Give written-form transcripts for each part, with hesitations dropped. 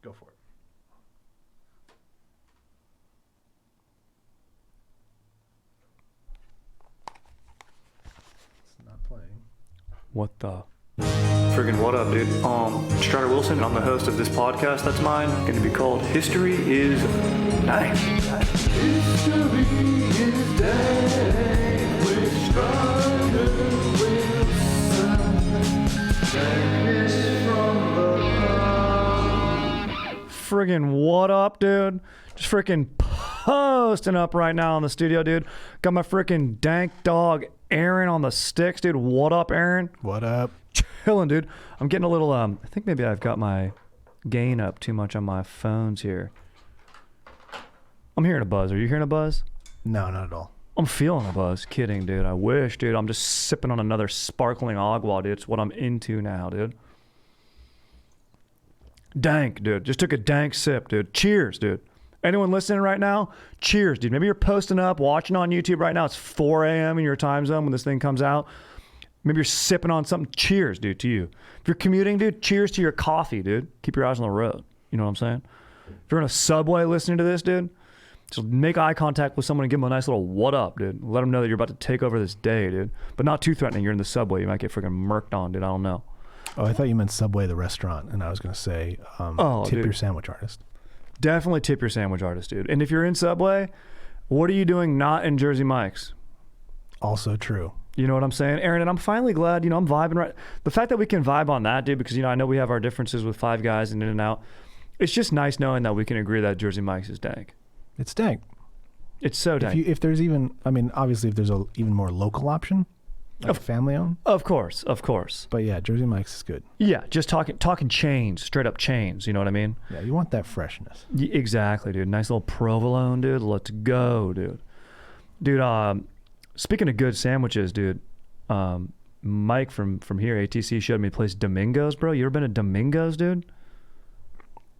Go for it. It's not playing. What the? Friggin' what up, dude? Strider Wilson, and I'm the host of this podcast that's mine, going to be called History is Dank. History is Dank with Strider Wilson. Dankness from the heart. Friggin' what up, dude? Just freaking posting up right now in the studio, dude. Got my freaking dank dog Aaron on the sticks, dude. What up, Aaron? What up? Chilling, dude. I'm getting a little, I think maybe I've got my gain up too much on my phones here. I'm hearing a buzz. Are you hearing a buzz? No, not at all. I'm feeling a buzz. Kidding, dude. I wish, dude. I'm just sipping on another sparkling agua, dude. It's what I'm into now, dude. Dank, dude. Just took a dank sip, dude. Cheers, dude. Anyone listening right now? Cheers, dude. Maybe you're posting up, watching on YouTube right now. It's 4 a.m. in your time zone when this thing comes out. Maybe you're sipping on something. Cheers, dude, to you. If you're commuting, dude, cheers to your coffee, dude. Keep your eyes on the road. You know what I'm saying? If you're in a subway listening to this, dude, just make eye contact with someone and give them a nice little what up, dude. Let them know that you're about to take over this day, dude. But not too threatening. You're in the subway. You might get freaking murked on, dude. I don't know. Oh, I thought you meant Subway, the restaurant, and I was going to say tip dude. your sandwich artist. Definitely tip your sandwich artist, dude. And if you're in Subway, what are you doing not in Jersey Mike's? Also true. You know what I'm saying, Aaron? And I'm finally glad, I'm vibing right. The fact that we can vibe on that, dude, because, I know we have our differences with Five Guys and In-N-Out. It's just nice knowing that we can agree that Jersey Mike's is dank. It's dank. It's so dank. If there's even, obviously if there's a even more local option, like family owned. Of course. But yeah, Jersey Mike's is good. Yeah, just talking chains, straight up chains, you know what I mean? Yeah, you want that freshness. Exactly, dude. Nice little provolone, dude. Let's go, dude. Dude, speaking of good sandwiches, dude, Mike from here, ATC, showed me the place Domingo's, bro. You ever been to Domingo's, dude?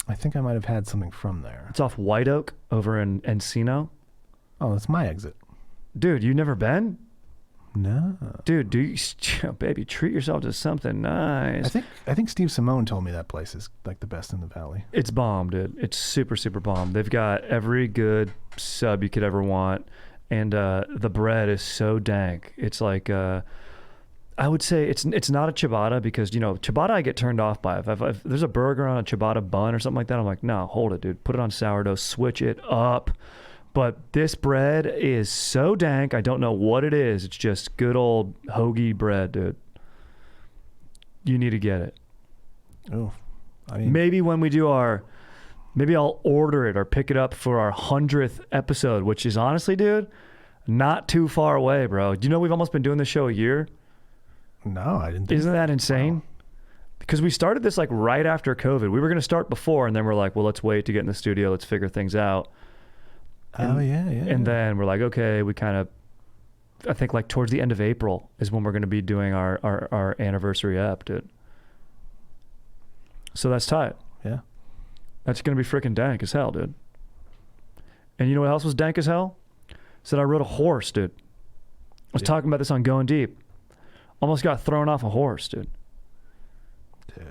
I think I might have had something from there. It's off White Oak over in Encino. Oh, that's my exit. Dude, you never been? No. Dude, baby, treat yourself to something nice. I think Steve Simone told me that place is like the best in the valley. It's bomb, dude. It's super, super bomb. They've got every good sub you could ever want. And the bread is so dank. It's like, I would say it's not a ciabatta because, ciabatta I get turned off by. If there's a burger on a ciabatta bun or something like that, I'm like, no, hold it, dude. Put it on sourdough, switch it up. But this bread is so dank, I don't know what it is. It's just good old hoagie bread, dude. You need to get it. Oh, maybe when we do maybe I'll order it or pick it up for our 100th episode, which is honestly, dude, not too far away, bro. Do you know we've almost been doing this show a year? No, I didn't think Isn't that insane? Wow. Because we started this like right after COVID. We were going to start before, and then we're like, well, let's wait to get in the studio. Let's figure things out. And then we're like, okay, we kind of, I think like towards the end of April is when we're going to be doing our anniversary ep, dude. So that's tight. Yeah. That's going to be freaking dank as hell, dude. And you know what else was dank as hell? Said I rode a horse, dude. I was talking about this on Going Deep. Almost got thrown off a horse, dude.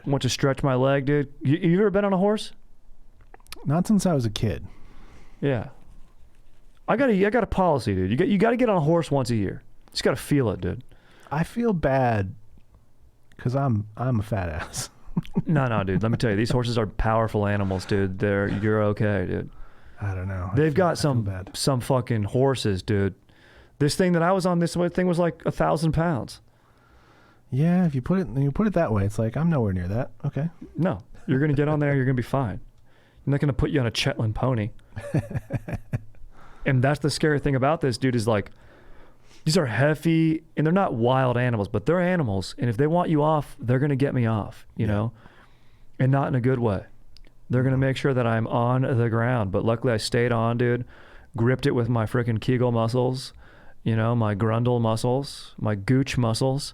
Went to stretch my leg, dude. You ever been on a horse? Not since I was a kid. Yeah. I got a policy, dude. You got to get on a horse once a year. Just got to feel it, dude. I feel bad because I'm a fat ass. No, dude. Let me tell you, these horses are powerful animals, dude. You're okay, dude. I don't know. They've got some fucking horses, dude. This thing that I was on, this thing was like 1,000 pounds. Yeah, if you put it that way, it's like I'm nowhere near that. Okay. No, you're gonna get on there. You're gonna be fine. I'm not gonna put you on a Shetland pony. And that's the scary thing about this, dude, is like, these are hefty, and they're not wild animals, but they're animals. And if they want you off, they're going to get me off, you know, and not in a good way. They're going to make sure that I'm on the ground. But luckily I stayed on, dude, gripped it with my freaking Kegel muscles, my Grundle muscles, my Gooch muscles,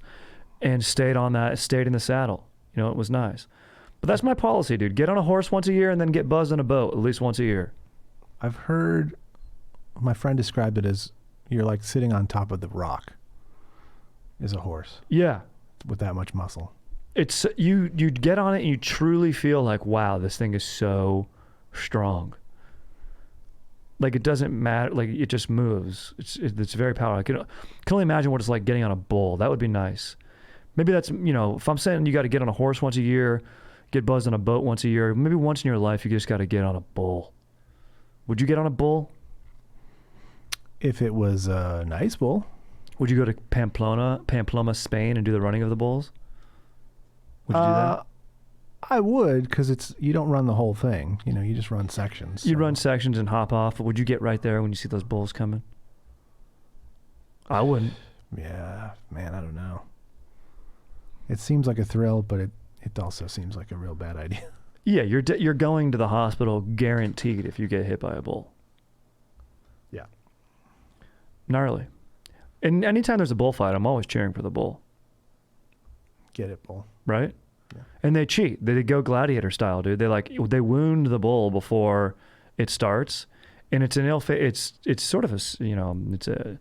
and stayed in the saddle. It was nice. But that's my policy, dude. Get on a horse once a year and then get buzzed on a boat at least once a year. I've heard my friend described it as you're like sitting on top of the rock is a horse. Yeah. With that much muscle. it's you get on it and you truly feel like, wow, this thing is so strong. Like it doesn't matter, like it just moves. It's very powerful. I can only imagine what it's like getting on a bull. That would be nice. Maybe that's, if I'm saying you got to get on a horse once a year, get buzzed on a boat once a year, maybe once in your life you just got to get on a bull. Would you get on a bull? If it was a nice bull. Would you go to Pamplona, Spain, and do the running of the bulls? Would you do that? I would, because you don't run the whole thing. You just run sections. You'd so. run sections and hop off, but would you get right there when you see those bulls coming? I wouldn't. Yeah, man, I don't know. It seems like a thrill, but it also seems like a real bad idea. Yeah, you're going to the hospital guaranteed if you get hit by a bull. Yeah. Gnarly. And anytime there's a bullfight, I'm always cheering for the bull. Get it, bull. Right? Yeah. And they cheat. They go gladiator style, dude. They wound the bull before it starts, and it's it's sort of it's a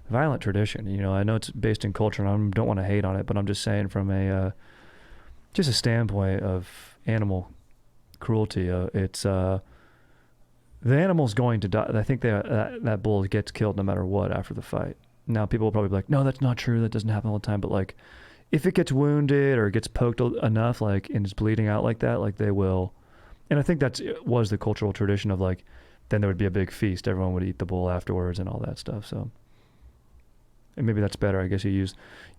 violent tradition. I know it's based in culture, and I don't want to hate on it, but I'm just saying from just a standpoint of animal cruelty. It's the animal's going to die. I think that bull gets killed no matter what after the fight. Now people will probably be like, no, that's not true. That doesn't happen all the time. But like, if it gets wounded or gets poked enough, like, and it's bleeding out like that, like they will. And I think was the cultural tradition of like, then there would be a big feast. Everyone would eat the bull afterwards and all that stuff. So, and maybe that's better. I guess you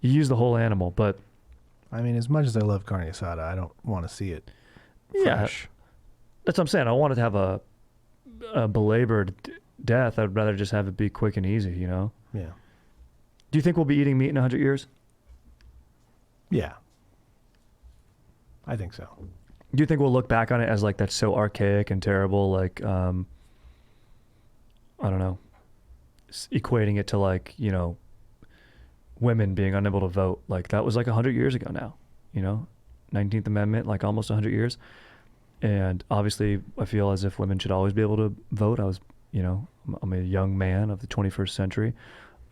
use the whole animal, but. I mean, as much as I love carne asada, I don't want to see it fresh. Yeah, that's what I'm saying. I wanted to have a belabored death. I'd rather just have it be quick and easy, Yeah. Do you think we'll be eating meat in 100 years? Yeah. I think so. Do you think we'll look back on it as like that's so archaic and terrible, like I don't know, equating it to like, women being unable to vote, like that was like 100 years ago now, 19th Amendment, like almost 100 years. And obviously I feel as if women should always be able to vote. I'm a young man of the 21st century.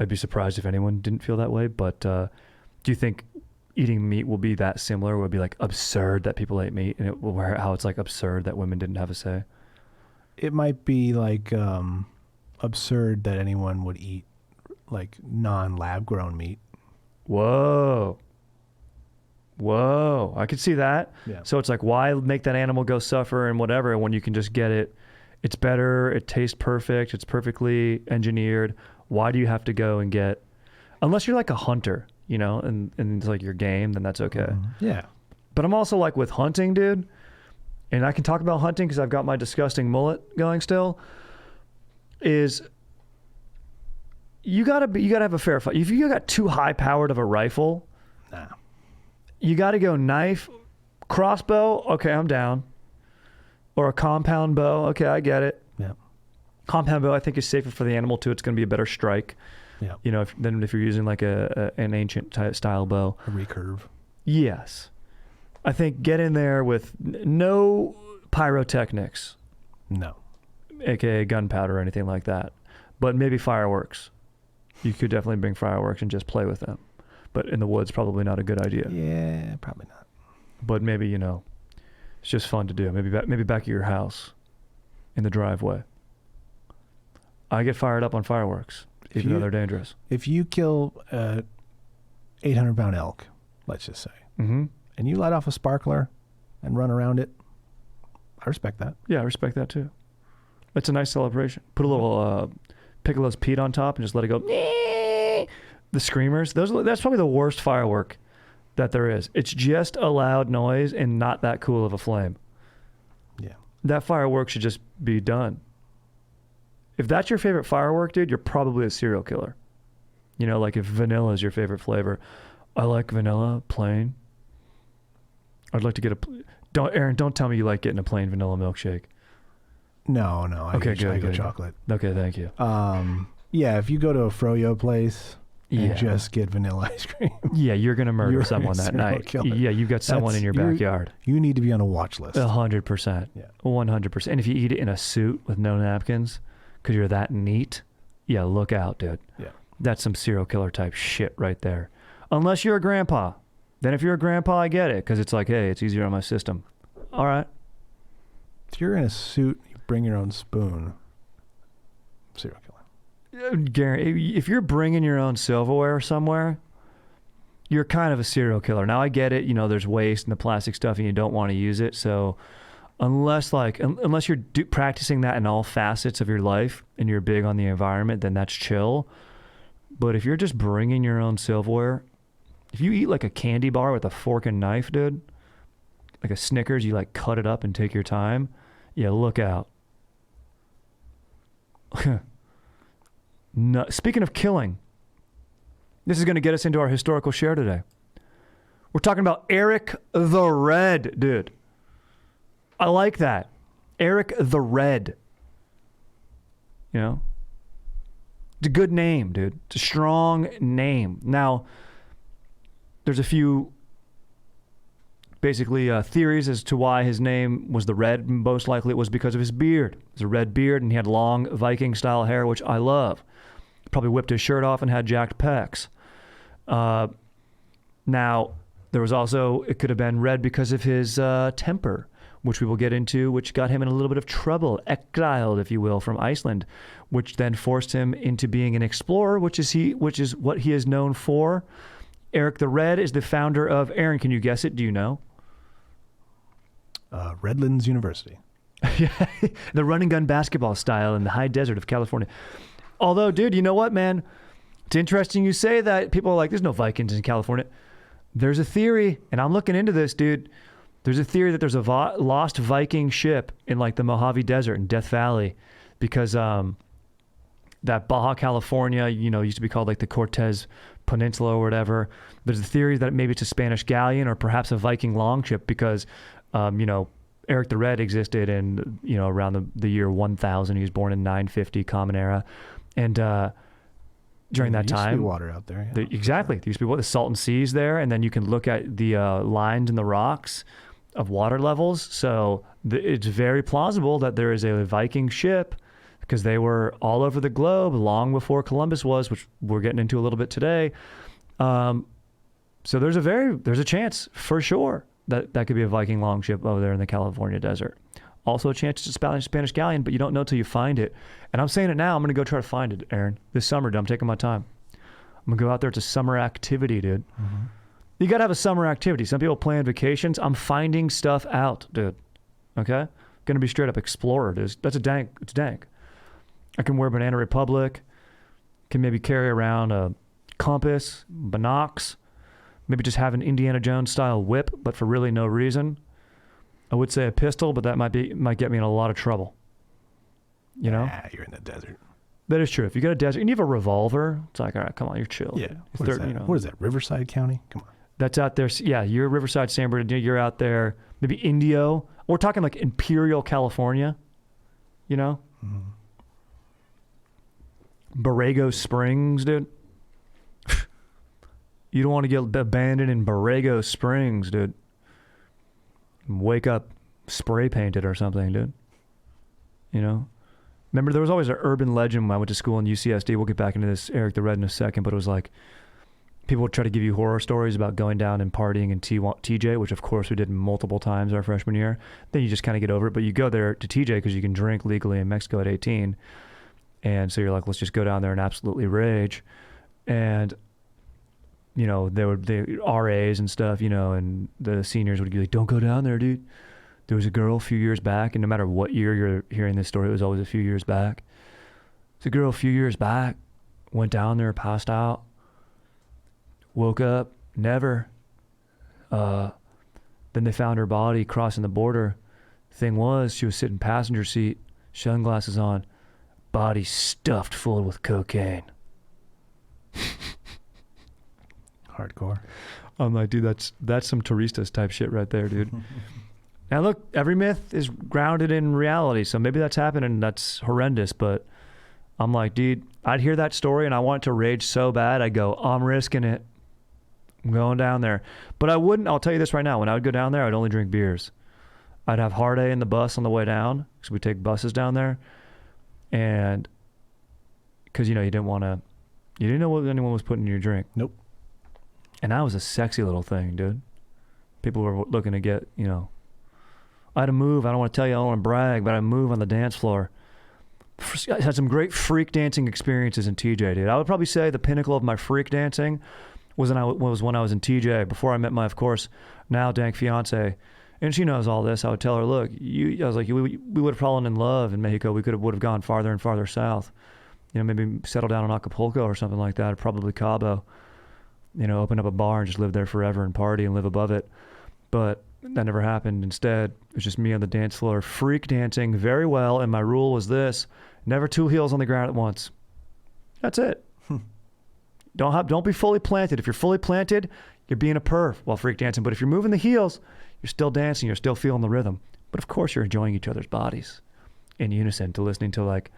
I'd be surprised if anyone didn't feel that way. But do you think eating meat will be that similar? Will it be like absurd that people ate meat, and how it's like absurd that women didn't have a say? It might be like absurd that anyone would eat like non-lab grown meat. Whoa, I could see that. Yeah. So it's like, why make that animal go suffer and whatever when you can just get it? It's better. It tastes perfect. It's perfectly engineered. Why do you have to go and get, unless you're like a hunter, and it's like your game, then that's okay. Yeah. But I'm also like with hunting, dude, and I can talk about hunting because I've got my disgusting mullet going still, is you gotta have a fair fight. If you got too high powered of a rifle, Nah. you gotta go knife, crossbow, okay, I'm down. Or a compound bow, okay, I get it. Yeah. Compound bow I think is safer for the animal too. It's gonna be a better strike. Yeah. Than if you're using like an ancient type style bow. A recurve. Yes. I think get in there with no pyrotechnics. No. AKA gunpowder or anything like that. But maybe fireworks. You could definitely bring fireworks and just play with them. But in the woods, probably not a good idea. Yeah, probably not. But maybe, it's just fun to do. Maybe back at your house in the driveway. I get fired up on fireworks, even though they're dangerous. If you kill a 800-pound elk, let's just say, Mm-hmm. and you light off a sparkler and run around it, I respect that. Yeah, I respect that too. It's a nice celebration. Put a little Piccolo's Pete on top and just let it go. The screamers, that's probably the worst firework that there is. It's just a loud noise and not that cool of a flame. Yeah. That firework should just be done. If that's your favorite firework, dude, you're probably a serial killer. Like if vanilla is your favorite flavor. I like vanilla, plain. I'd like to get Aaron, don't tell me you like getting a plain vanilla milkshake. No. I go good. chocolate. Okay, thank you. Yeah, if you go to a froyo place and just get vanilla ice cream, yeah, you're gonna murder You're someone a that serial night. killer. Yeah, you've got someone in your backyard. you need to be on a watch list. 100%. Yeah. 100%. And if you eat it in a suit with no napkins, because you're that neat, yeah, look out, dude. Yeah. That's some serial killer type shit right there. Unless you're a grandpa. Then if you're a grandpa, I get it, because it's like, hey, it's easier on my system. All right. If you're in a suit, you bring your own spoon. Serial killer. Gary, if you're bringing your own silverware somewhere, you're kind of a serial killer. Now I get it, there's waste and the plastic stuff and you don't want to use it. So unless you're practicing that in all facets of your life and you're big on the environment, then that's chill. But if you're just bringing your own silverware, if you eat like a candy bar with a fork and knife, dude, like a Snickers, you like cut it up and take your time, yeah, look out. No, speaking of killing, this is going to get us into our historical share today. We're talking about Erik the Red, dude. I like that. Erik the Red. It's a good name, dude. It's a strong name. Now, there's a few basically theories as to why his name was the Red. Most likely it was because of his beard. It was a red beard and he had long Viking style hair, which I love. Probably whipped his shirt off and had jacked pecs. Now, there was also, it could have been red because of his temper, which we will get into, which got him in a little bit of trouble, exiled, if you will, from Iceland, which then forced him into being an explorer, which is what he is known for. Erik the Red is the founder of, Aaron, can you guess it? Do you know? Redlands University. The run and gun basketball style in the high desert of California. Although, dude, you know what, man? It's interesting you say that. People are like, there's no Vikings in California. There's a theory, and I'm looking into this, dude. There's a theory that there's a lost Viking ship in like the Mojave Desert in Death Valley because that Baja California, used to be called like the Cortez Peninsula or whatever. There's a theory that maybe it's a Spanish galleon or perhaps a Viking longship because, Erik the Red existed in, around the year 1000. He was born in 950 Common Era. And during that There used to time, be water out there. exactly. There used to be the Salton Seas there. And then you can look at the lines in the rocks of water levels. So it's very plausible that there is a Viking ship because they were all over the globe long before Columbus was, which we're getting into a little bit today. So there's a chance for sure that could be a Viking longship over there in the California desert. Also a chance it's a Spanish galleon, but you don't know till you find it. And I'm saying it now. I'm going to go try to find it, Aaron. This summer, dude, I'm taking my time. I'm going to go out there. It's a summer activity, dude. Mm-hmm. You got to have a summer activity. Some people plan vacations. I'm finding stuff out, dude. Okay? Going to be straight up explorer, dude. That's dank. It's dank. I can wear Banana Republic. Can maybe carry around a compass, binocs. Maybe just have an Indiana Jones style whip, but for really no reason. I would say a pistol, but that might get me in a lot of trouble. You're in the desert. That is true. If you got a desert and you have a revolver, it's like, all right, come on, you're chill. Yeah. What is that? Riverside County? Come on. That's out there. Yeah, you're Riverside, San Bernardino. You're out there. Maybe Indio. We're talking like Imperial, California. Mm-hmm. Borrego Springs, dude. You don't want to get abandoned in Borrego Springs, dude. Wake up spray painted or something, dude. Remember, there was always an urban legend when I went to school in UCSD. We'll get back into this Erik the Red in a second, but it was like people would try to give you horror stories about going down and partying in TJ, which of course we did multiple times our freshman year. Then you just kind of get over it, but you go there to TJ because you can drink legally in Mexico at 18. And so you're like, let's just go down there and absolutely rage. And there were the RAs and stuff, and the seniors would be like, don't go down there, dude. There was a girl a few years back, and no matter what year you're hearing this story, it was always a few years back. The girl a few years back went down there, passed out, woke up, never. Then they found her body crossing the border. Thing was, she was sitting passenger seat, sunglasses on, body stuffed full with cocaine. Hardcore. I'm like, dude, that's some Turistas type shit right there, dude. Now look, every myth is grounded in reality, so maybe that's happening and that's horrendous, but I'm like, dude, I'd hear that story and I want to rage so bad, I'd go, I'm risking it. I'm going down there. But I'll tell you this right now, when I would go down there, I'd only drink beers. I'd have hard A in the bus on the way down, because we take buses down there, and because, you didn't know what anyone was putting in your drink. Nope. And I was a sexy little thing, dude. People were looking to get, you know, I had to move. I don't want to tell you, I don't want to brag, but I move on the dance floor. I had some great freak dancing experiences in TJ, dude. I would probably say the pinnacle of my freak dancing was when I was in TJ, before I met my, of course, now Dank fiance. And she knows all this. I would tell her, look, I was like, we would have fallen in love in Mexico. We would have gone farther and farther south. You know, maybe settle down in Acapulco or something like that, or probably Cabo. You know, open up a bar and just live there forever and party and live above it. But that never happened. Instead, it was just me on the dance floor, freak dancing very well. And my rule was this: never two heels on the ground at once. That's it. Don't be fully planted. If you're fully planted, you're being a perv while freak dancing. But if you're moving the heels, you're still dancing. You're still feeling the rhythm. But of course, you're enjoying each other's bodies in unison to listening to, like,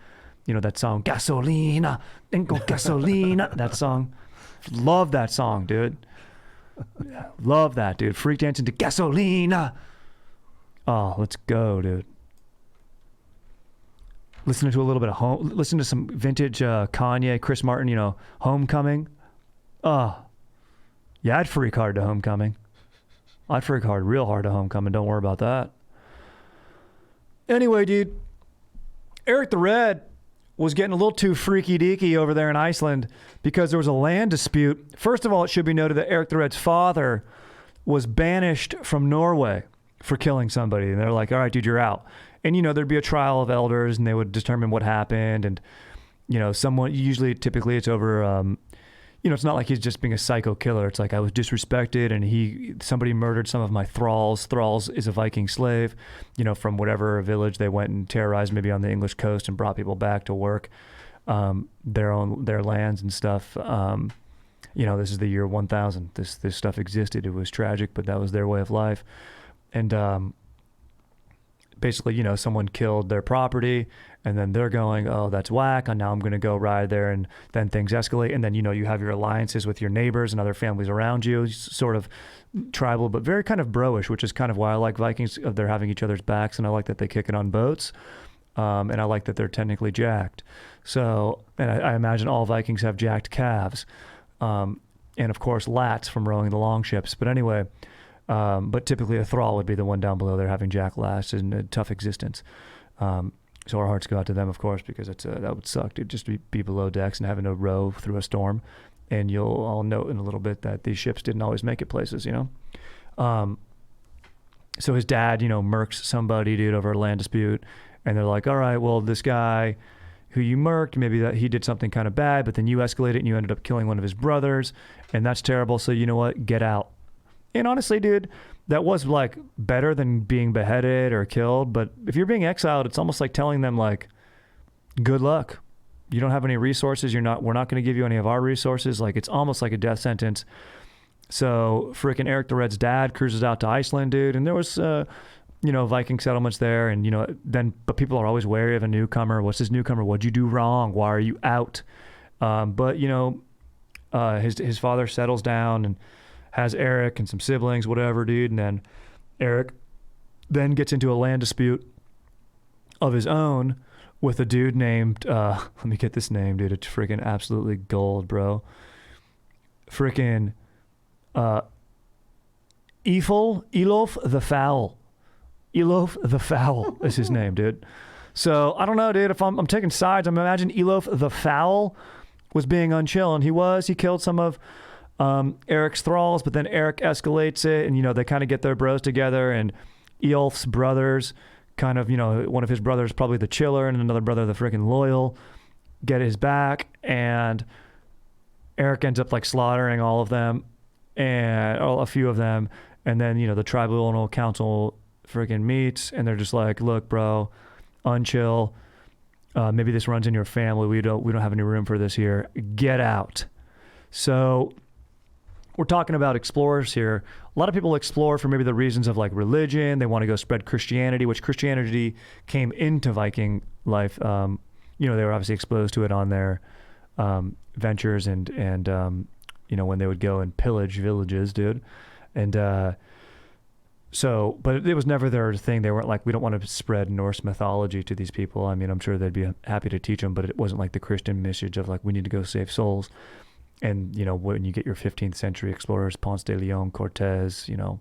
you know, that song, Gasolina, Tengo Gasolina, that song. Love that song, dude. Love that, dude. Freak dancing to Gasolina. Oh, let's go, dude. Listening to a little bit of listen to some vintage Kanye, Chris Martin, you know, Homecoming. Oh, yeah, I'd freak hard to Homecoming. I'd freak real hard to Homecoming. Don't worry about that. Anyway, dude, Erik the Red was getting a little too freaky deaky over there in Iceland because there was a land dispute. First of all, it should be noted that Erik the Red's father was banished from Norway for killing somebody. And they're like, all right, dude, you're out. And, you know, there'd be a trial of elders and they would determine what happened. And, you know, typically it's over, you know, it's not like he's just being a psycho killer. It's like, I was disrespected and somebody murdered some of my thralls. Thralls is a Viking slave, you know, from whatever village they went and terrorized maybe on the English coast and brought people back to work their lands and stuff. You know, this is the year 1000. This stuff existed. It was tragic, but that was their way of life. And basically, you know, someone killed their property and then they're going, oh, that's whack. And now I'm going to go ride there. And then things escalate. And then, you know, you have your alliances with your neighbors and other families around you, sort of tribal, but very kind of bro-ish, which is kind of why I like Vikings. They're having each other's backs. And I like that they kick it on boats. And I like that they're technically jacked. So, and I imagine all Vikings have jacked calves. And of course, lats from rowing the long ships. But anyway, but typically a thrall would be the one down below there having jack lats and a tough existence. So our hearts go out to them, of course, because that would suck, dude, just to be below decks and having to row through a storm. And you'll all note in a little bit that these ships didn't always make it places, you know? So his dad, you know, murks somebody, dude, over a land dispute. And they're like, all right, well, this guy who you murked, maybe that he did something kind of bad, but then you escalated and you ended up killing one of his brothers. And that's terrible. So you know what? Get out. And honestly, dude, that was like better than being beheaded or killed. But if you're being exiled, it's almost like telling them, like, good luck. You don't have any resources. We're not going to give you any of our resources. Like, it's almost like a death sentence. So freaking Erik the Red's dad cruises out to Iceland, dude. And there was, you know, Viking settlements there. And, you know, but people are always wary of a newcomer. What's this newcomer? What'd you do wrong? Why are you out? But, you know, his father settles down and has Erik and some siblings, whatever, dude. And then Erik then gets into a land dispute of his own with a dude named, let me get this name, dude. It's freaking absolutely gold, bro. Freaking Elof the Foul. Elof the Foul is his name, dude. So I don't know, dude. If I'm taking sides, I'm imagining Elof the Foul was being unchill, and he killed some of Erik's thralls, but then Erik escalates it, and, you know, they kind of get their bros together, and Eolf's brothers kind of, you know, one of his brothers, probably the chiller, and another brother, the freaking loyal, get his back, and Erik ends up like slaughtering all of them, and a few of them, and then, you know, the tribunal council freaking meets, and they're just like, look, bro, unchill. Maybe this runs in your family. We don't have any room for this here. Get out. So we're talking about explorers here. A lot of people explore for maybe the reasons of like religion. They want to go spread Christianity, which Christianity came into Viking life. You know, they were obviously exposed to it on their ventures and you know, when they would go and pillage villages, dude. And so, but it was never their thing. They weren't like, we don't want to spread Norse mythology to these people. I mean, I'm sure they'd be happy to teach them, but it wasn't like the Christian message of like, we need to go save souls. And, you know, when you get your 15th century explorers, Ponce de Leon, Cortez, you know,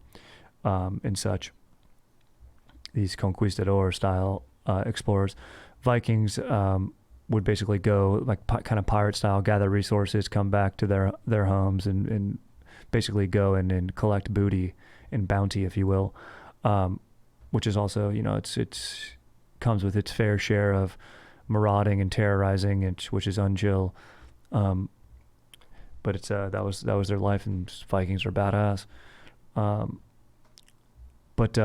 and such, these conquistador style explorers, Vikings would basically go like kind of pirate style, gather resources, come back to their homes and basically go and collect booty and bounty, if you will, which is also, you know, it's comes with its fair share of marauding and terrorizing, which is unchill. But it's that was their life, and Vikings are badass. But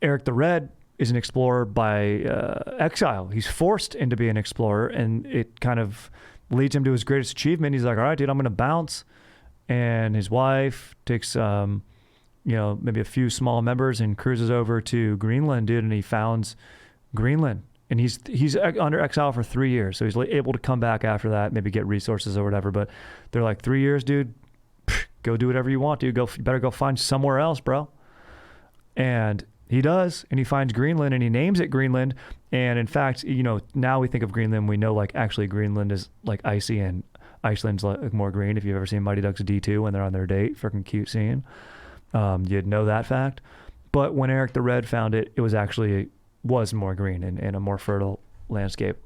Erik the Red is an explorer by exile. He's forced into being an explorer, and it kind of leads him to his greatest achievement. He's like, all right, dude, I'm going to bounce. And his wife takes, you know, maybe a few small members and cruises over to Greenland, dude, and he founds Greenland. And he's under exile for 3 years, so he's able to come back after that, maybe get resources or whatever. But they're like, 3 years, dude, go do whatever you want, dude. You better go find somewhere else, bro. And he does, and he finds Greenland, and he names it Greenland. And in fact, you know, now we think of Greenland, we know like actually Greenland is like icy, and Iceland's like more green. If you've ever seen Mighty Ducks D2 when they're on their date, freaking cute scene. You'd know that fact. But when Erik the Red found it, it was more green and a more fertile landscape.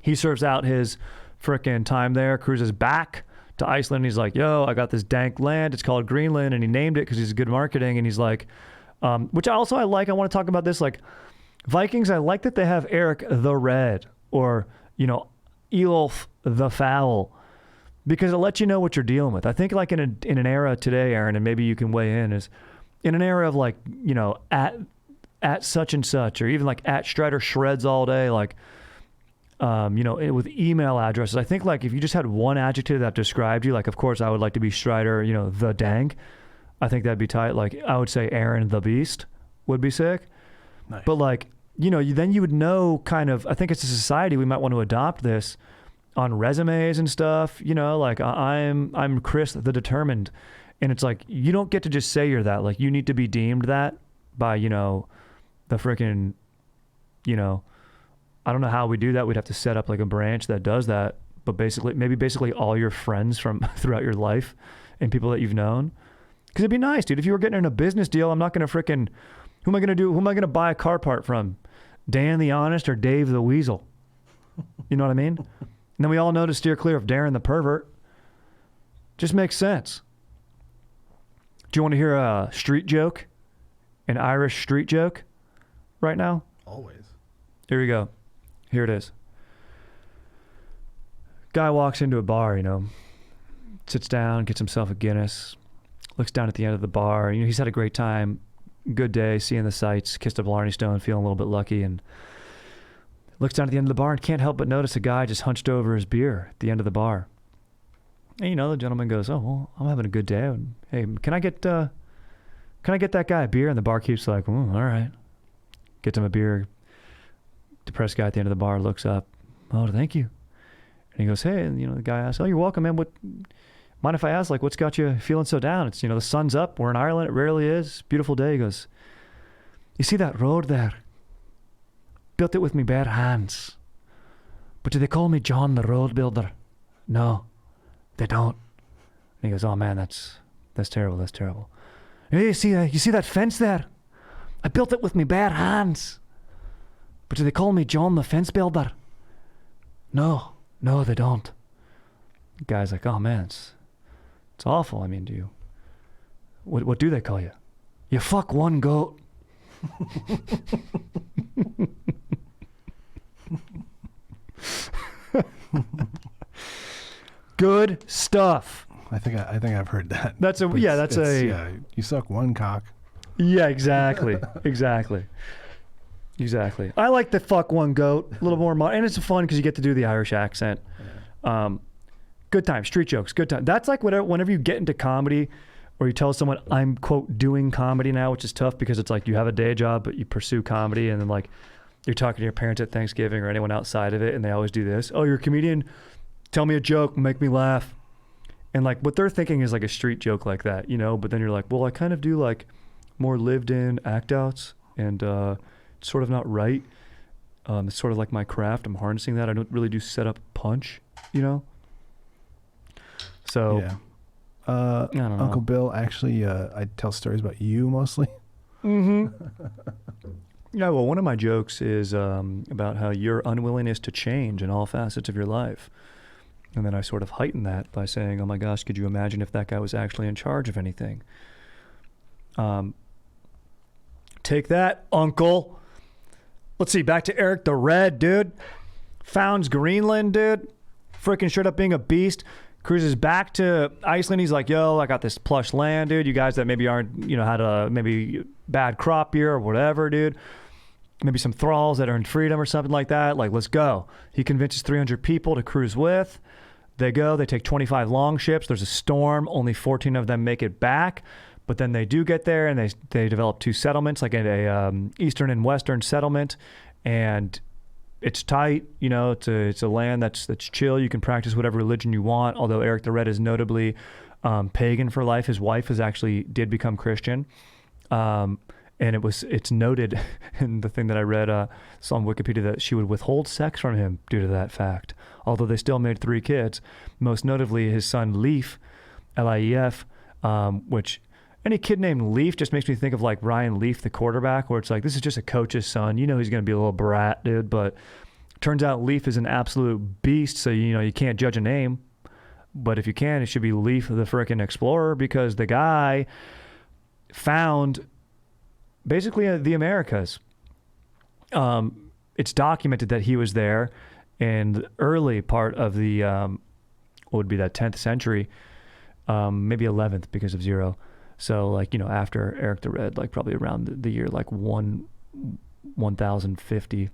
He serves out his frickin' time there, cruises back to Iceland. He's like, yo, I got this dank land. It's called Greenland. And he named it because he's good marketing. And he's like, which I like, I want to talk about this. Like Vikings, I like that they have Erik the Red, or, you know, Eolf the Foul, because it lets you know what you're dealing with. I think like in an era today, Aaron, and maybe you can weigh in, is in an era of like, you know, at such and such, or even like at Strider Shreds all day, like, you know, with email addresses. I think like if you just had one adjective that described you, like, of course I would like to be Strider, you know, the Dank. I think that'd be tight. Like I would say Aaron the Beast would be sick. Nice. But like, you know, then you would know kind of, I think it's a society, we might want to adopt this on resumes and stuff, you know, like I'm Chris the Determined. And it's like, you don't get to just say you're that. Like you need to be deemed that by, you know, the freaking, you know, I don't know how we do that. We'd have to set up like a branch that does that. But basically all your friends from throughout your life and people that you've known. Because it'd be nice, dude. If you were getting in a business deal, I'm not going to freaking, who am I going to buy a car part from? Dan the Honest or Dave the Weasel? You know what I mean? And then we all know to steer clear of Darren the Pervert. Just makes sense. Do you want to hear a street joke? An Irish street joke right now? Always. Here we go. Here it is. Guy walks into a bar, you know, sits down, gets himself a Guinness, looks down at the end of the bar. You know, he's had a great time, good day, seeing the sights, kissed a Blarney Stone, feeling a little bit lucky, and looks down at the end of the bar and can't help but notice a guy just hunched over his beer at the end of the bar. And, you know, the gentleman goes, oh, well, I'm having a good day. And, hey, can I get that guy a beer? And the barkeep's like, all right. Gets him a beer. Depressed guy at the end of the bar looks up. Oh, thank you. And he goes, hey, and, you know, the guy asks, oh, you're welcome, man. Mind if I ask, like, what's got you feeling so down? It's, you know, the sun's up. We're in Ireland. It rarely is. Beautiful day. He goes, you see that road there? Built it with me bare hands. But do they call me John the Road Builder? No, they don't. And he goes, oh man, that's terrible. That's terrible. Hey, you see that fence there? I built it with me bare hands. But do they call me John the Fence Builder? No, they don't. The guy's like, oh man, it's awful. I mean, what do they call you? You fuck one goat. Good stuff. I think I've heard that. You suck one cock. Yeah, exactly. Exactly. I like the fuck one goat a little more, and it's fun because you get to do the Irish accent. Yeah. Good time, street jokes, good time. That's like whenever you get into comedy, or you tell someone I'm quote doing comedy now, which is tough because it's like you have a day job but you pursue comedy, and then like you're talking to your parents at Thanksgiving or anyone outside of it, and they always do this. Oh, you're a comedian? Tell me a joke, make me laugh. And like what they're thinking is like a street joke like that, you know? But then you're like, well, I kind of do like more lived in act outs, and it's sort of not right. It's sort of like my craft. I'm harnessing that. I don't really do set up punch, you know? So Yeah. I don't know. Uncle Bill, actually, I tell stories about you mostly. Yeah, well, one of my jokes is about how your unwillingness to change in all facets of your life. And then I sort of heighten that by saying, oh my gosh, could you imagine if that guy was actually in charge of anything? Take that, Uncle. Let's see, back to Erik the Red, dude. Founds Greenland, dude. Freaking straight up being a beast. Cruises back to Iceland. He's like, yo, I got this plush land, dude. You guys that maybe aren't, had a maybe bad crop year or whatever, dude. Maybe some thralls that earned freedom or something like that. Like, let's go. He convinces 300 people to cruise with. They go. They take 25 long ships. There's a storm. Only 14 of them make it back. But then they do get there, and they develop 2 settlements, like a eastern and western settlement. And it's tight, it's a land that's chill. You can practice whatever religion you want. Although Erik the Red is notably pagan for life. His wife did become Christian. And it's noted in the thing that I read, saw on Wikipedia, that she would withhold sex from him due to that fact. Although they still made 3 kids, most notably his son Leif, L-I-E-F, which any kid named Leaf just makes me think of like Ryan Leaf, the quarterback, where it's like, this is just a coach's son. He's going to be a little brat, dude. But turns out Leaf is an absolute beast. So, you can't judge a name. But if you can, it should be Leaf the frickin' explorer, because the guy found basically the Americas. It's documented that he was there in the early part of the, what would be that 10th century, maybe 11th because of 0. So like, after Erik the Red, like probably around the year like 1050.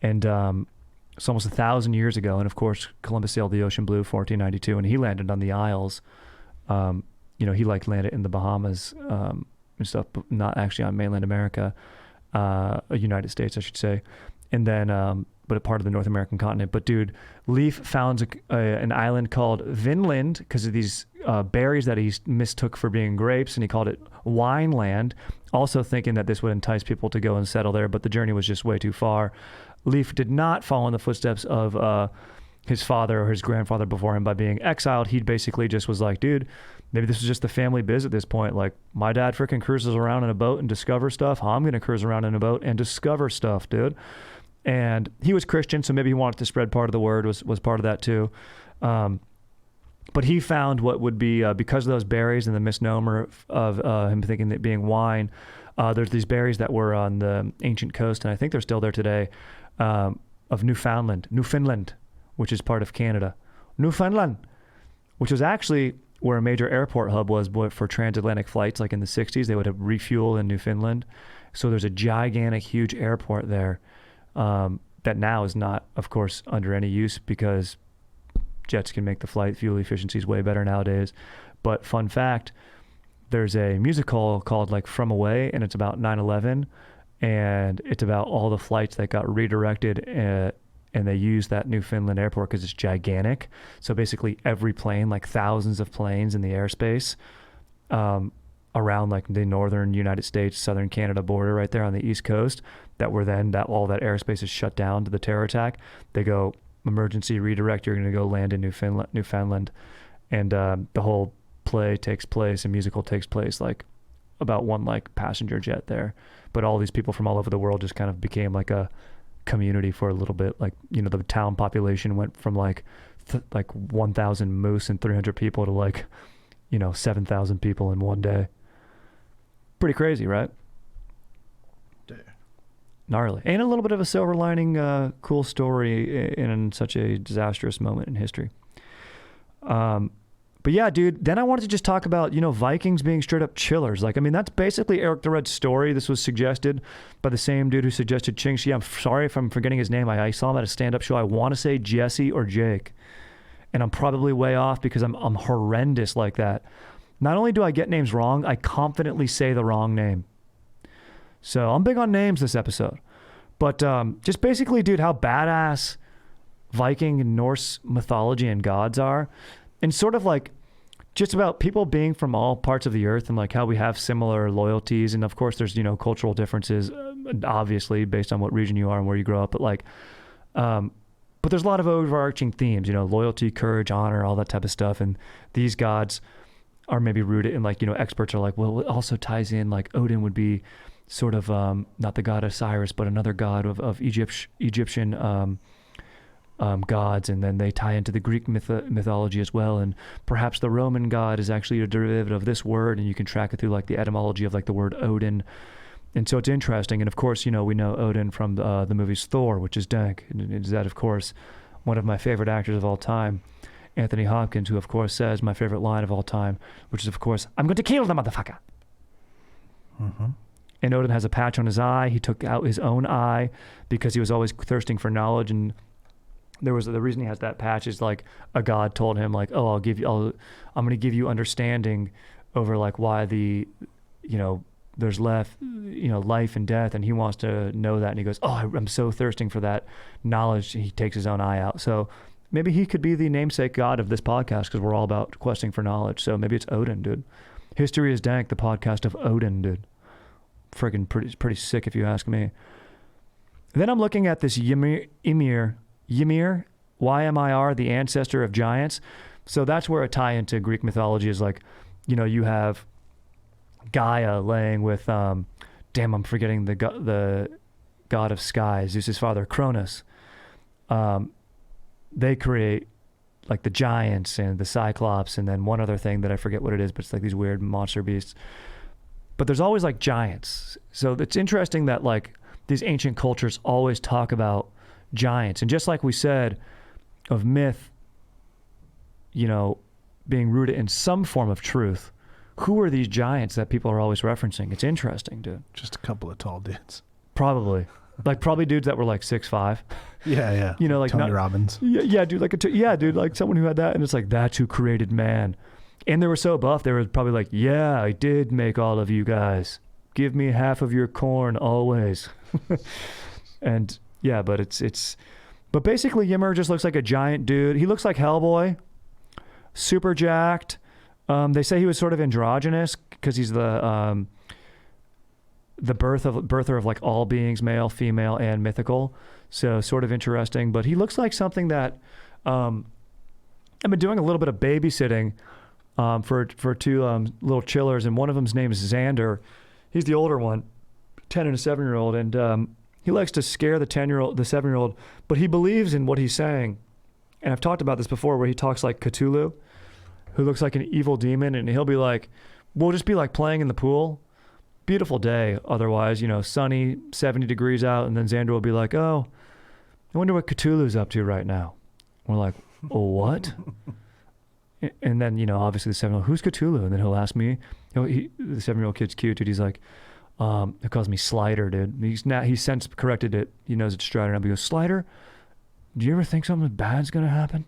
And it's almost 1,000 years ago. And of course, Columbus sailed the ocean blue 1492, and he landed on the Isles. He like landed in the Bahamas and stuff, but not actually on mainland America, United States, I should say. And then, but a part of the North American continent. But dude, Leif founds an island called Vinland because of these berries that he mistook for being grapes, and he called it Wineland, also thinking that this would entice people to go and settle there, but the journey was just way too far. Leif did not follow in the footsteps of his father or his grandfather before him by being exiled. He basically just was like, dude, maybe this is just the family biz at this point. Like, my dad freaking cruises around in a boat and discovers stuff. I'm going to cruise around in a boat and discover stuff, dude. And he was Christian, so maybe he wanted to spread part of the word, was part of that too. But he found what would be, because of those berries and the misnomer of him thinking that being wine, there's these berries that were on the ancient coast, and I think they're still there today, of Newfoundland, which is part of Canada. Newfoundland, which was actually where a major airport hub was for transatlantic flights, like in the 60s. They would have refuel in Newfoundland. So there's a gigantic, huge airport there. That now is not, of course, under any use because jets can make the flight fuel efficiencies way better nowadays. But fun fact, there's a musical called like From Away, and it's about 9/11, and it's about all the flights that got redirected, and they used that Newfoundland airport because it's gigantic. So basically every plane, like thousands of planes in the airspace, around like the northern United States, southern Canada border right there on the East Coast, that were then, that all that airspace is shut down to the terror attack. They go, emergency redirect, you're going to go land in Newfoundland. And the whole play takes place, and musical takes place like about one like passenger jet there. But all these people from all over the world just kind of became like a community for a little bit. Like, the town population went from like 1,000 moose and 300 people to like, 7,000 people in one day. Pretty crazy, right? Gnarly. And a little bit of a silver lining, cool story in such a disastrous moment in history. But yeah, dude, then I wanted to just talk about, Vikings being straight up chillers. Like, I mean, that's basically Erik the Red's story. This was suggested by the same dude who suggested Ching-Shi. I'm sorry if I'm forgetting his name. I saw him at a stand-up show. I want to say Jesse or Jake. And I'm probably way off because I'm horrendous like that. Not only do I get names wrong, I confidently say the wrong name. So I'm big on names this episode. But just basically, dude, how badass Viking and Norse mythology and gods are. And sort of like just about people being from all parts of the earth, and like how we have similar loyalties. And of course, there's, cultural differences, obviously, based on what region you are and where you grow up. But like, but But there's a lot of overarching themes, loyalty, courage, honor, all that type of stuff. And these gods are maybe rooted in experts are like, well, it also ties in Odin would be sort of not the god Osiris, but another god of Egyptian gods, and then they tie into the Greek mythology as well. And perhaps the Roman god is actually a derivative of this word, and you can track it through the etymology of the word Odin. And so it's interesting. And of course, we know Odin from the movies Thor, which is Dank. And is that, of course, one of my favorite actors of all time, Anthony Hopkins, who of course says my favorite line of all time, which is of course, "I'm going to kill the motherfucker." Mm-hmm. And Odin has a patch on his eye. He took out his own eye because he was always thirsting for knowledge. And the reason he has that patch is a god told him oh, I'm going to give you understanding over why there's life and death, and he wants to know that. And he goes, oh, I'm so thirsting for that knowledge. He takes his own eye out. So maybe he could be the namesake god of this podcast, because we're all about questing for knowledge. So maybe it's Odin, dude. History is Dank, the podcast of Odin, dude. Friggin' pretty sick if you ask me. Then I'm looking at this Ymir, Y-M-I-R, the ancestor of giants. So that's where a tie into Greek mythology is you have Gaia laying with, I'm forgetting the god of sky, Zeus's father, Cronus. They create the giants and the cyclops, and then one other thing that I forget what it is, but it's these weird monster beasts. But there's always giants. So it's interesting that these ancient cultures always talk about giants. And just like we said of myth, being rooted in some form of truth, who are these giants that people are always referencing? It's interesting, dude. Just a couple of tall dudes. Probably. Probably dudes that were 6'5". Yeah. Tony Robbins. Yeah, dude. Dude, someone who had that. And it's that's who created man. And they were so buff, they were probably yeah, I did make all of you guys. Give me half of your corn always. And yeah, but but basically Ymir just looks like a giant dude. He looks like Hellboy, super jacked. They say he was sort of androgynous because he's the birther of all beings, male, female, and mythical. So sort of interesting. But he looks like something that I've been doing a little bit of babysitting for two little chillers, and one of them's name is Xander. He's the older one, 10 and a 7-year-old, and he likes to scare the 7-year-old, but he believes in what he's saying. And I've talked about this before, where he talks like Cthulhu, who looks like an evil demon, and he'll be we'll just be playing in the pool, beautiful day, otherwise, sunny, 70 degrees out, and then Xander will be oh, I wonder what Cthulhu's up to right now. We're oh, what? And then, obviously the 7-year-old, who's Cthulhu? And then he'll ask me, the 7-year-old kid's cute, dude. He's he calls me Slider, dude. He's since corrected it. He knows it's Strider. And he goes, Slider, do you ever think something bad's going to happen?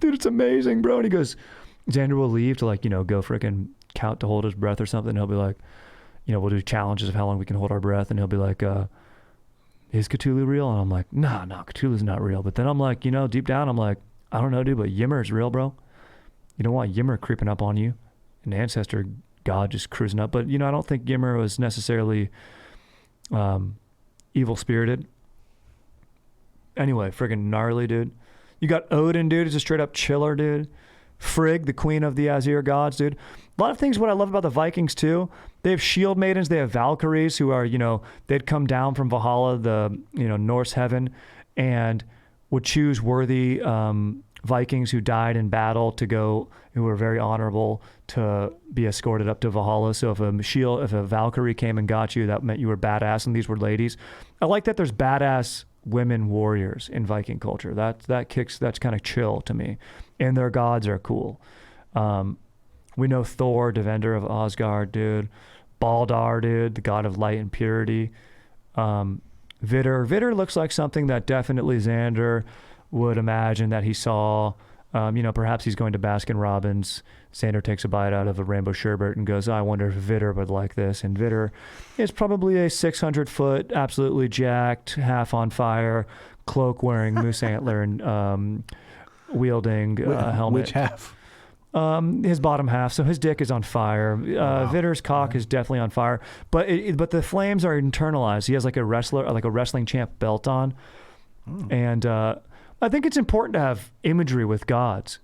Dude, it's amazing, bro. And he goes, Xander will leave to go frickin' count to hold his breath or something. And he'll be we'll do challenges of how long we can hold our breath. And he'll be is Cthulhu real? And I'm no, Cthulhu's not real. But then I'm deep down, I'm I don't know, dude, but Ymir is real, bro. You don't want Ymir creeping up on you, an ancestor god just cruising up. But, I don't think Ymir was necessarily evil-spirited. Anyway, friggin' gnarly, dude. You got Odin, dude, who's a straight-up chiller, dude. Frigg, the queen of the Azir gods, dude. A lot of things what I love about the Vikings, too. They have shield maidens. They have Valkyries who are, they'd come down from Valhalla, the, Norse heaven, and would choose worthy Vikings who died in battle to go, who were very honorable, to be escorted up to Valhalla. So if a Valkyrie came and got you, that meant you were badass, and these were ladies. I like that there's badass women warriors in Viking culture. That's kind of chill to me. And their gods are cool. We know Thor, defender of Asgard, dude. Baldar, dude, the god of light and purity. Vidar looks like something that definitely Xander would imagine that he saw. Perhaps he's going to Baskin Robbins. Xander takes a bite out of a rainbow sherbet and goes, I wonder if Vidar would like this. And Vidar is probably a 600-foot, absolutely jacked, half on fire, cloak wearing, moose antler and wielding helmet. Which half? His bottom half, so his dick is on fire. Wow. Vitter's cock is definitely on fire, but the flames are internalized. He has like a wrestling champ belt on, and I think it's important to have imagery with gods.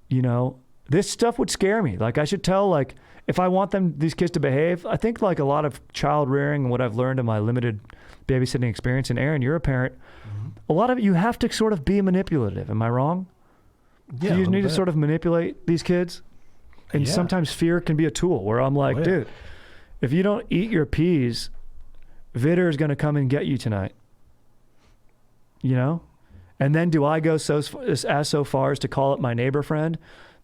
You know, this stuff would scare me. Like I should tell, like if I want these kids to behave, I think like a lot of child rearing and what I've learned in my limited babysitting experience. And Aaron, you're a parent. A lot of it, you have to sort of be manipulative. Am I wrong? Yeah, Do you need to bit. sort of manipulate these kids? And Yeah. sometimes fear can be a tool where I'm like, dude, if you don't eat your peas, Vitter is going to come and get you tonight. You know? And then do I go so far as to call up my neighbor friend,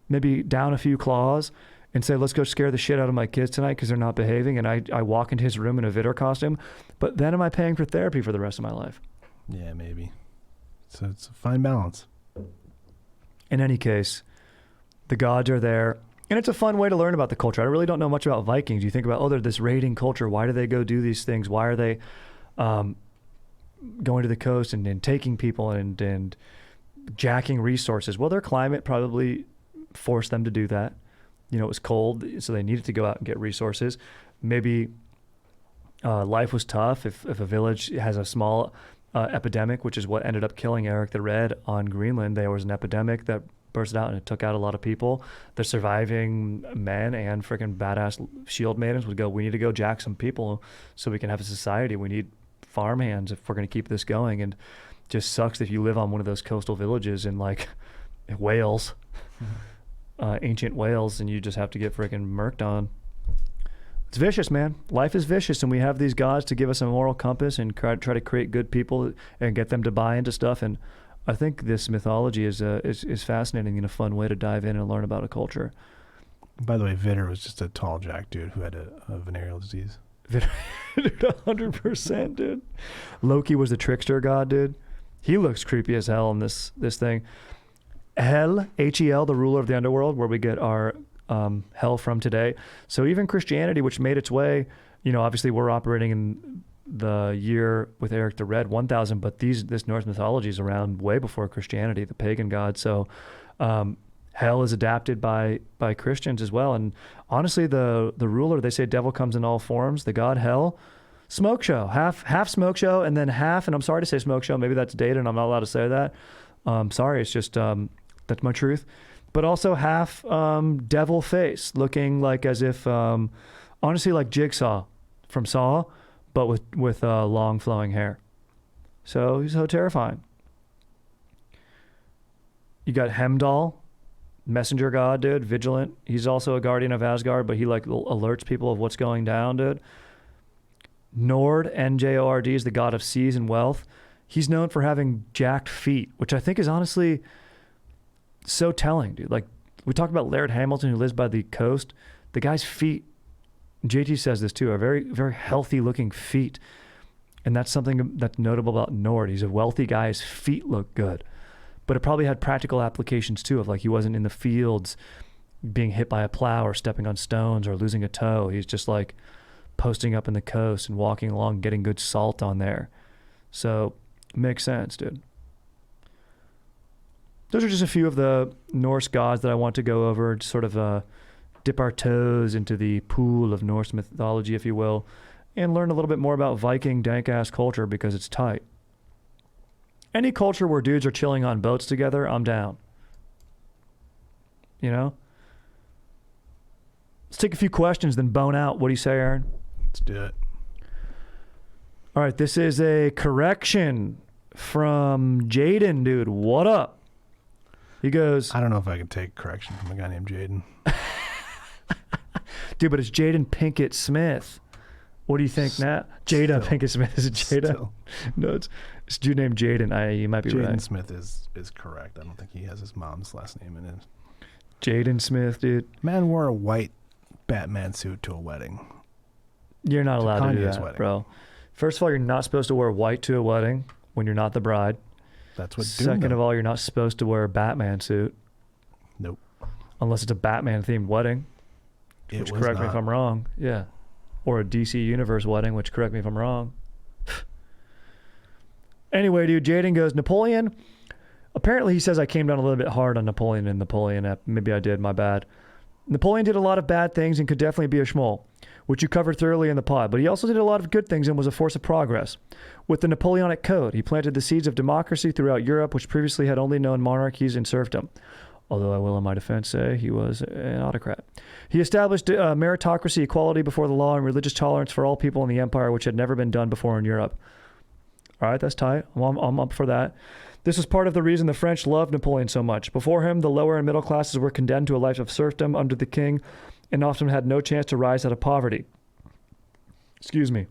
maybe down a few claws, and say, let's go scare the shit out of my kids tonight because they're not behaving, and I walk into his room in a Vitter costume? But then am I paying for therapy for the rest of my life? Yeah, maybe. So it's a fine balance. In any case, the gods are there. And it's a fun way to learn about the culture. I really don't know much about Vikings. You think about, they're this raiding culture. Why do they go do these things? Why are they going to the coast and taking people and jacking resources? Well, their climate probably forced them to do that. You know, it was cold, so they needed to go out and get resources. Maybe life was tough. If a village has a small epidemic, which is what ended up killing Erik the Red on Greenland, there was an epidemic that burst out and it took out a lot of people. The surviving men and freaking badass shield maidens would go, we need to go jack some people so we can have a society. We need farmhands if we're going to keep this going. And just sucks if you live on one of those coastal villages in like Wales, ancient Wales, and you just have to get freaking murked on. It's vicious, man. Life is vicious, and we have these gods to give us a moral compass and try to create good people and get them to buy into stuff. And I think this mythology is fascinating and a fun way to dive in and learn about a culture. By the way, Vitter was just a tall jack dude who had a venereal disease. Dude, 100%, dude. Loki was the trickster god, dude. He looks creepy as hell in this thing. Hel, Hel, the ruler of the underworld, where we get our hell from today. So even Christianity, which made its way, you know, obviously we're operating in the year with Erik the Red, 1000, but this Norse mythology is around way before Christianity, the pagan god. So hell is adapted by Christians as well. And honestly, the ruler, they say devil comes in all forms. The god Hel, smoke show, half smoke show, and then half, and I'm sorry to say smoke show, maybe that's dated and I'm not allowed to say that. Sorry, it's just that's my truth. But also half devil face, looking like as if, honestly, like Jigsaw from Saw, but with long flowing hair. So he's so terrifying. You got Hemdall, messenger god, dude, vigilant. He's also a guardian of Asgard, but he like alerts people of what's going down, dude. Nord, Njord, is the god of seas and wealth. He's known for having jacked feet, which I think is honestly so telling, dude. Like we talked about Laird Hamilton, who lives by the coast. The guy's feet, JT says this too, are very, very healthy looking feet. And that's something that's notable about Nord. He's a wealthy guy. His feet look good. But it probably had practical applications too, of like he wasn't in the fields being hit by a plow or stepping on stones or losing a toe. He's just like posting up in the coast and walking along, getting good salt on there. So makes sense, dude. Those are just a few of the Norse gods that I want to go over, to sort of dip our toes into the pool of Norse mythology, if you will, and learn a little bit more about Viking dank-ass culture because it's tight. Any culture where dudes are chilling on boats together, I'm down. You know? Let's take a few questions, then bone out. What do you say, Aaron? Let's do it. All right, this is a correction from Jaden, dude. What up? He goes, I don't know if I can take correction from a guy named Jaden. dude, but it's Jaden Pinkett Smith. What do you think now? Jada Pinkett Smith. Is it Jada? Still. No, it's a dude named Jaden. You might be Jaden right. Smith is correct. I don't think he has his mom's last name in it. Jaden Smith, dude. Man wore a white Batman suit to a wedding. You're not allowed to do Kanye's that, wedding. bro. First of all, you're not supposed to wear white to a wedding when you're not the bride. That's what. Second of all, you're not supposed to wear a Batman suit. Nope. Unless it's a Batman themed wedding. Which, correct me if I'm wrong. Yeah. Or a DC Universe wedding, which, correct me if I'm wrong. Anyway, dude, Jaden goes, Napoleon Apparently, he says I came down a little bit hard on Napoleon in Napoleon. Maybe I did, my bad. Napoleon did a lot of bad things and could definitely be a schmoll, which you covered thoroughly in the pod, but he also did a lot of good things and was a force of progress. With the Napoleonic Code, he planted the seeds of democracy throughout Europe, which previously had only known monarchies and serfdom. Although I will, in my defense, say he was an autocrat. He established meritocracy, equality before the law, and religious tolerance for all people in the empire, which had never been done before in Europe. All right, that's tight. I'm up for that. This was part of the reason the French loved Napoleon so much. Before him, the lower and middle classes were condemned to a life of serfdom under the king and often had no chance to rise out of poverty. Excuse me.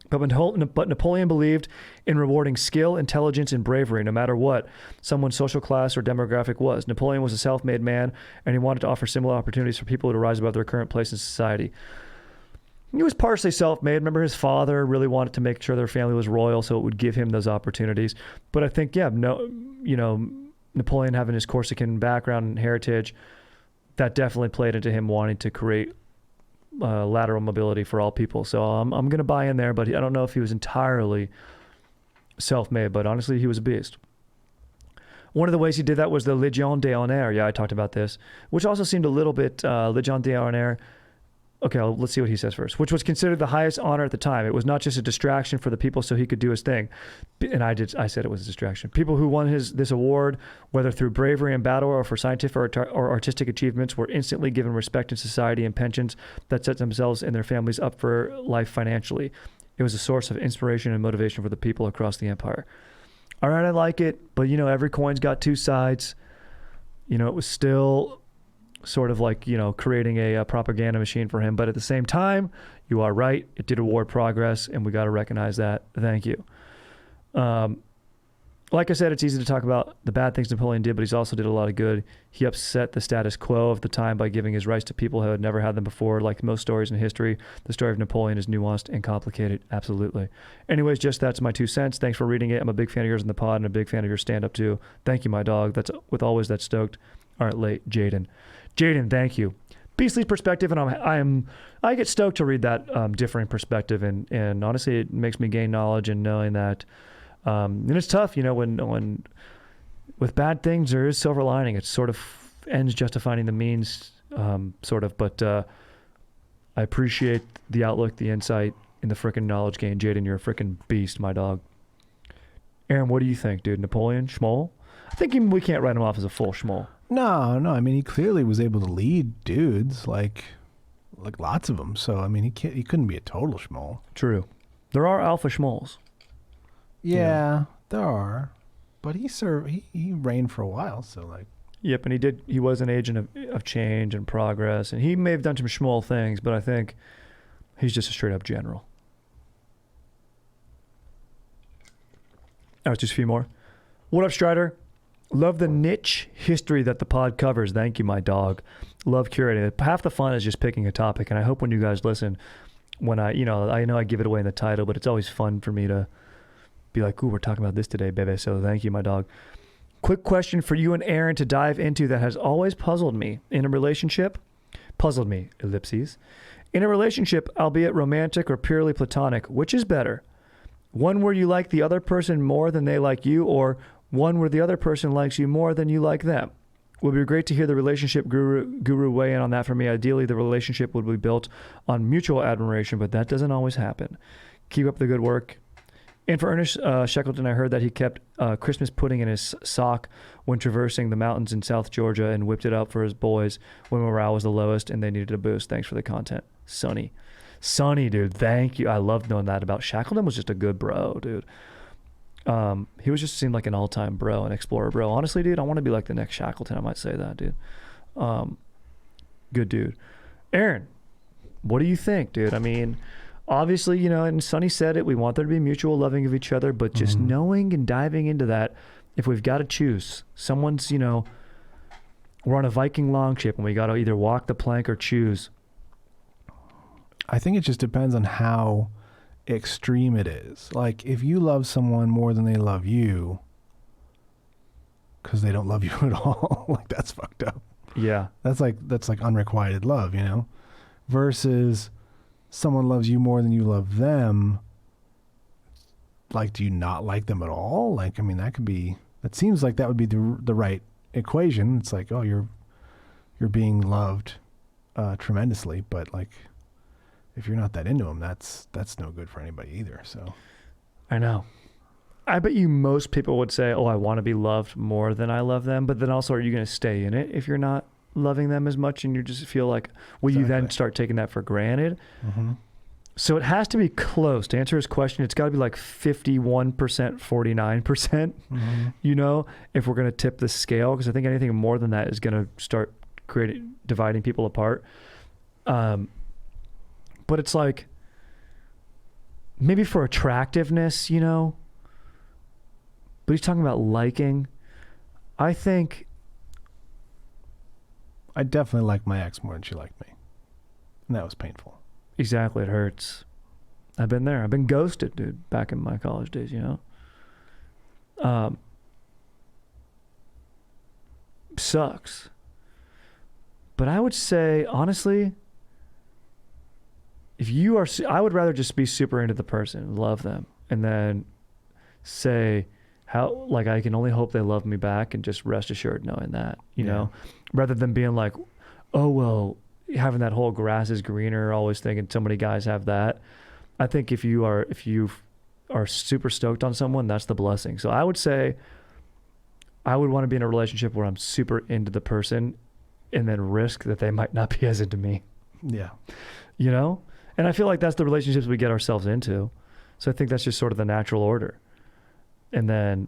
But Napoleon believed in rewarding skill, intelligence, and bravery, no matter what someone's social class or demographic was. Napoleon was a self-made man, and he wanted to offer similar opportunities for people to rise above their current place in society. He was partially self-made. Remember, his father really wanted to make sure their family was royal, so it would give him those opportunities. But I think, Napoleon having his Corsican background and heritage, that definitely played into him wanting to create lateral mobility for all people. So I'm going to buy in there, but I don't know if he was entirely self-made, but honestly, he was a beast. One of the ways he did that was the Légion d'honneur. Yeah, I talked about this, which also seemed a little bit Légion d'honneur. Okay, let's see what he says first. Which was considered the highest honor at the time. It was not just a distraction for the people so he could do his thing. And I said it was a distraction. People who won this award, whether through bravery in battle or for scientific or artistic achievements, were instantly given respect in society and pensions that set themselves and their families up for life financially. It was a source of inspiration and motivation for the people across the empire. All right, I like it, but every coin's got two sides. It was still sort of like, creating a propaganda machine for him. But at the same time, you are right. It did award progress, and we got to recognize that. Thank you. Like I said, it's easy to talk about the bad things Napoleon did, but he's also did a lot of good. He upset the status quo of the time by giving his rights to people who had never had them before. Like most stories in history, the story of Napoleon is nuanced and complicated. Absolutely. Anyways, that's my 2 cents. Thanks for reading it. I'm a big fan of yours in the pod and a big fan of your stand-up too. Thank you, my dog. That's with always that stoked. All right, late, Jaden, thank you. Beastly perspective, and I get stoked to read that differing perspective, and honestly, it makes me gain knowledge and knowing that. And it's tough, when with bad things there is silver lining. It sort of ends justifying the means, sort of. But I appreciate the outlook, the insight, and the freaking knowledge gain. Jaden, you're a freaking beast, my dog. Aaron, what do you think, dude? Napoleon, schmoll? I think we can't write him off as a full schmoll. No. I mean, he clearly was able to lead dudes, like lots of them. So I mean, he couldn't be a total schmoll. True. There are alpha schmolls. Yeah, there are, but he reigned for a while. So like. Yep, and he was an agent of change and progress, and he may have done some schmoll things, but I think he's just a straight up general. All right, just a few more. What up, Strider? Love the niche history that the pod covers. Thank you, my dog. Love curating it. Half the fun is just picking a topic, and I hope when you guys listen, when I know I give it away in the title, but it's always fun for me to be like, ooh, we're talking about this today, baby. So thank you, my dog. Quick question for you and Aaron to dive into that has always puzzled me. In a relationship, ellipses. In a relationship, albeit romantic or purely platonic, which is better? One where you like the other person more than they like you, or one where the other person likes you more than you like them? Would be great to hear the relationship guru weigh in on that for me. Ideally, the relationship would be built on mutual admiration, but that doesn't always happen. Keep up the good work. And for Ernest Shackleton, I heard that he kept Christmas pudding in his sock when traversing the mountains in South Georgia and whipped it up for his boys when morale was the lowest and they needed a boost. Thanks for the content. Sonny, dude, thank you. I loved knowing that about Shackleton. Was just a good bro, dude. He was just seemed like an all-time bro, an explorer bro. Honestly, dude, I want to be like the next Shackleton. I might say that, dude. Good dude. Aaron, what do you think, dude? I mean, obviously, and Sonny said it, we want there to be mutual loving of each other, but just knowing and diving into that, if we've got to choose, someone's, we're on a Viking longship and we got to either walk the plank or choose. I think it just depends on how extreme it is. Like, if you love someone more than they love you because they don't love you at all, like, that's fucked up. Yeah. That's like unrequited love, versus someone loves you more than you love them. Like, do you not like them at all? Like, I mean, that could be That seems like that would be the right equation. It's like, oh, you're being loved tremendously, but like if you're not that into them, that's no good for anybody either. So I know. I bet you most people would say, oh, I want to be loved more than I love them. But then also, are you going to stay in it if you're not loving them as much and you just feel like, will you then start taking that for granted? Mm-hmm. So it has to be close. To answer his question, it's got to be like 51%, 49%, you know, if we're going to tip the scale. Because I think anything more than that is going to start dividing people apart. But it's like, maybe for attractiveness, you know, but he's talking about liking. I think I definitely liked my ex more than she liked me. And that was painful. exactly, it hurts. I've been there. I've been ghosted, dude, back in my college days, you know? Sucks. But I would say, honestly, if you are, I would rather just be super into the person, love them, and then say how, like, I can only hope they love me back and just rest assured knowing that, you know, rather than being like, oh, well, having that whole grass is greener, always thinking so many guys have that. I think if you are super stoked on someone, that's the blessing. So I would say I would want to be in a relationship where I'm super into the person and then risk that they might not be as into me. Yeah. You know? And I feel like that's the relationships we get ourselves into. So I think that's just sort of the natural order. And then,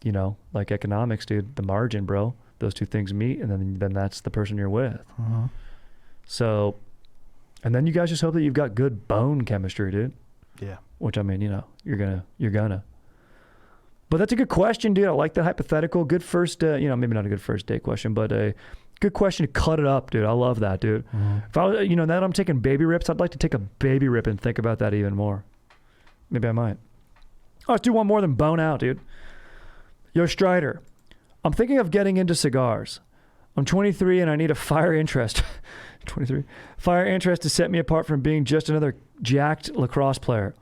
you know, like economics, dude, the margin, bro, those two things meet, and then that's the person you're with. Uh-huh. So, and then you guys just hope that you've got good bone chemistry, dude. Yeah. Which, I mean, you know, you're gonna. But that's a good question, dude. I like that hypothetical. Good first, you know, maybe not a good first date question, but a good question to cut it up, dude. I love that, dude. Mm-hmm. If I was, you know, now that I'm taking baby rips, I'd like to take a baby rip and think about that even more. Maybe I might. Oh, let's do one more than bone out, dude. Yo, Strider, I'm thinking of getting into cigars. I'm 23 and I need a fire interest. 23. Fire interest to set me apart from being just another jacked lacrosse player.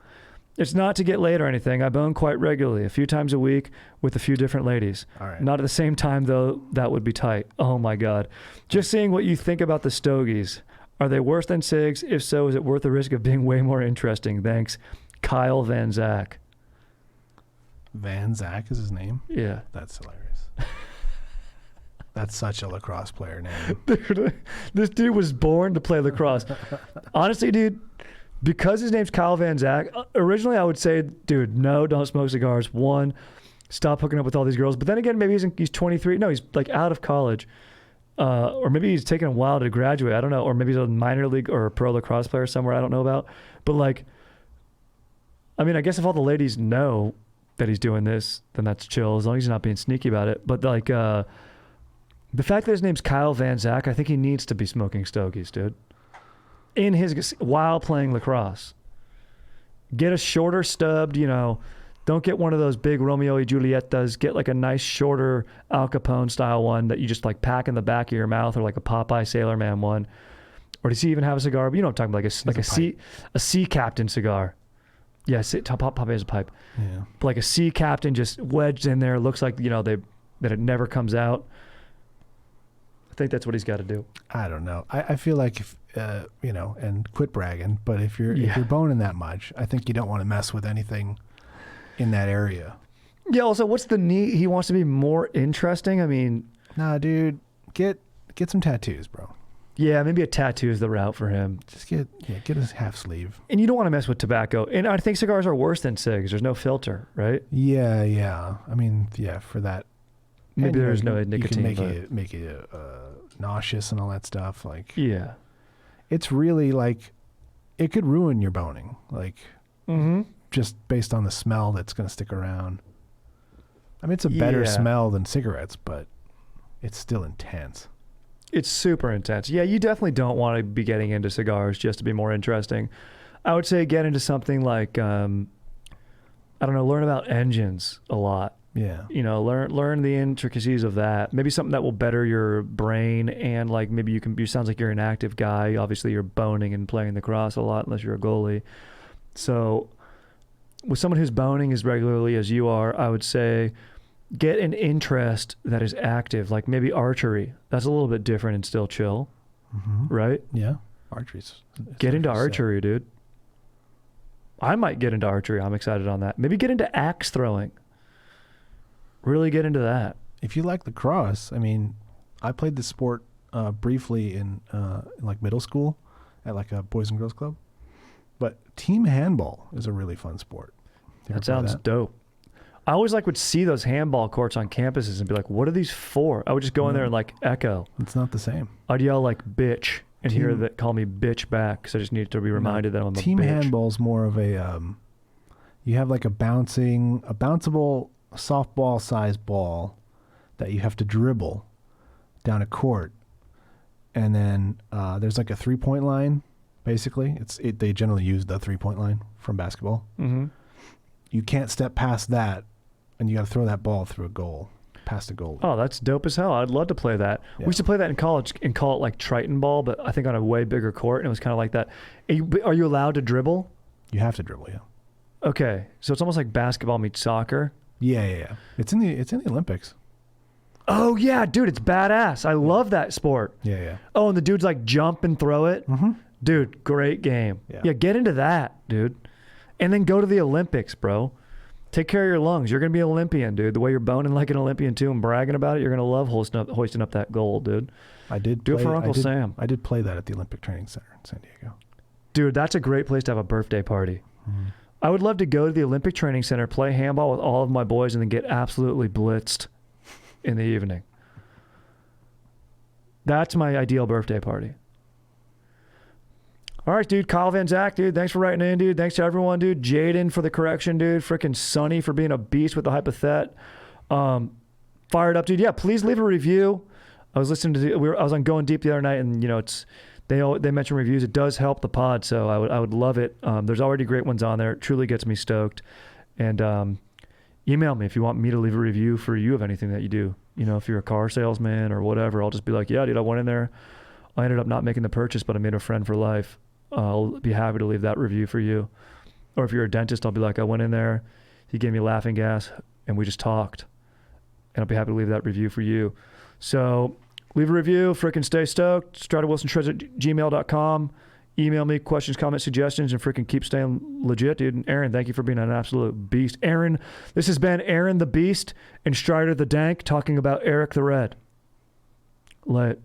It's not to get laid or anything. I bone quite regularly, a few times a week with a few different ladies. All right. Not at the same time, though. That would be tight. Oh, my God. Just seeing what you think about the stogies. Are they worse than cigs? If so, is it worth the risk of being way more interesting? Thanks. Kyle Van Zach. Van Zach is his name? Yeah. That's hilarious. That's such a lacrosse player name. Dude, this dude was born to play lacrosse. Honestly, dude, because his name's Kyle Van Zach, originally I would say, dude, no, don't smoke cigars. One, stop hooking up with all these girls. But then again, maybe he's 23. No, he's like out of college. Or maybe he's taking a while to graduate. I don't know. Or maybe he's a minor league or a pro lacrosse player somewhere I don't know about. But like, I mean, I guess if all the ladies know that he's doing this, then that's chill, as long as he's not being sneaky about it. But like, the fact that his name's Kyle Van Zach, I think he needs to be smoking stogies, dude. While playing lacrosse. Get a shorter stubbed, you know, don't get one of those big Romeo y Julietas. Get like a nice shorter Al Capone style one that you just like pack in the back of your mouth, or like a Popeye Sailor Man one. Or does he even have a cigar? But you know what I'm talking about, a sea captain cigar. Yeah, Popeye has a pipe. Yeah. But like a sea captain just wedged in there. Looks like, you know, that it never comes out. I think that's what he's got to do. I don't know. I feel like if, you know, and quit bragging, but if you're boning that much, I think you don't want to mess with anything in that area. Yeah. Also, what's the need? He wants to be more interesting. I mean, nah, dude, get some tattoos, bro. Yeah, maybe a tattoo is the route for him. Just get a half sleeve. And you don't want to mess with tobacco. And I think cigars are worse than cigs. There's no filter, right? Yeah. I mean, yeah, for that. Maybe there's no nicotine. You can make it nauseous and all that stuff. Like, yeah, it's really like, it could ruin your boning. Like, just based on the smell that's going to stick around. I mean, it's a better smell than cigarettes, but it's still intense. It's super intense. Yeah, you definitely don't want to be getting into cigars just to be more interesting. I would say get into something like, I don't know, learn about engines a lot. Yeah. You know, learn the intricacies of that. Maybe something that will better your brain, and like maybe you sounds like you're an active guy. Obviously you're boning and playing the cross a lot unless you're a goalie. So with someone who's boning as regularly as you are, I would say get an interest that is active, like maybe archery. That's a little bit different and still chill, right? Yeah. Archery's. Get into archery, dude. I might get into archery. I'm excited on that. Maybe get into axe throwing. Really get into that. If you like lacrosse, I mean, I played the sport briefly in like middle school at like a Boys and Girls Club. But team handball is a really fun sport. That sounds dope. I always would see those handball courts on campuses and be like, what are these for? I would just go in there and echo. It's not the same. I'd yell bitch and hear that call me bitch back, because I just needed to be reminded that I'm a bitch. Team handball's more of a you have like a bounceable softball sized ball that you have to dribble down a court, and then there's like a 3-point line. Basically, they generally use the 3-point line from basketball. Mm-hmm. You can't step past that, and you got to throw that ball through a goal, past a goal. Oh, that's dope as hell. I'd love to play that. Yeah. We used to play that in college and call it like Triton ball, but I think on a way bigger court, and it was kind of like that. Are you allowed to dribble? You have to dribble, yeah. Okay, so it's almost like basketball meets soccer. Yeah. It's in the Olympics. Oh yeah, dude, it's badass. I love that sport. Yeah. Oh, and the dudes jump and throw it. Mm-hmm. Dude, great game. Yeah. Get into that, dude. And then go to the Olympics, bro. Take care of your lungs. You're going to be an Olympian, dude. The way you're boning like an Olympian, too, and bragging about it, you're going to love hoisting up that gold, dude. I did do it for Uncle Sam. I did play that at the Olympic Training Center in San Diego. Dude, that's a great place to have a birthday party. Mm-hmm. I would love to go to the Olympic Training Center, play handball with all of my boys, and then get absolutely blitzed in the evening. That's my ideal birthday party. All right, dude. Kyle Van Zach, dude. Thanks for writing in, dude. Thanks to everyone, dude. Jaden for the correction, dude. Freaking Sonny for being a beast with the hypothet. Fired up, dude. Yeah, please leave a review. I was listening to I was on Going Deep the other night, and they mention reviews. It does help the pod, so I would love it. There's already great ones on there. It truly gets me stoked. And email me if you want me to leave a review for you of anything that you do. If you're a car salesman or whatever, I'll just be like, yeah, dude, I went in there. I ended up not making the purchase, but I made a friend for life. I'll be happy to leave that review for you. Or if you're a dentist, I'll be like, I went in there, he gave me laughing gas, and we just talked. And I'll be happy to leave that review for you. So leave a review, freaking stay stoked. StriderWilsonShreds@gmail.com. Email me questions, comments, suggestions, and freaking keep staying legit, dude. And Aaron, thank you for being an absolute beast. Aaron, this has been Aaron the Beast and Strider the Dank talking about Erik the Red. Let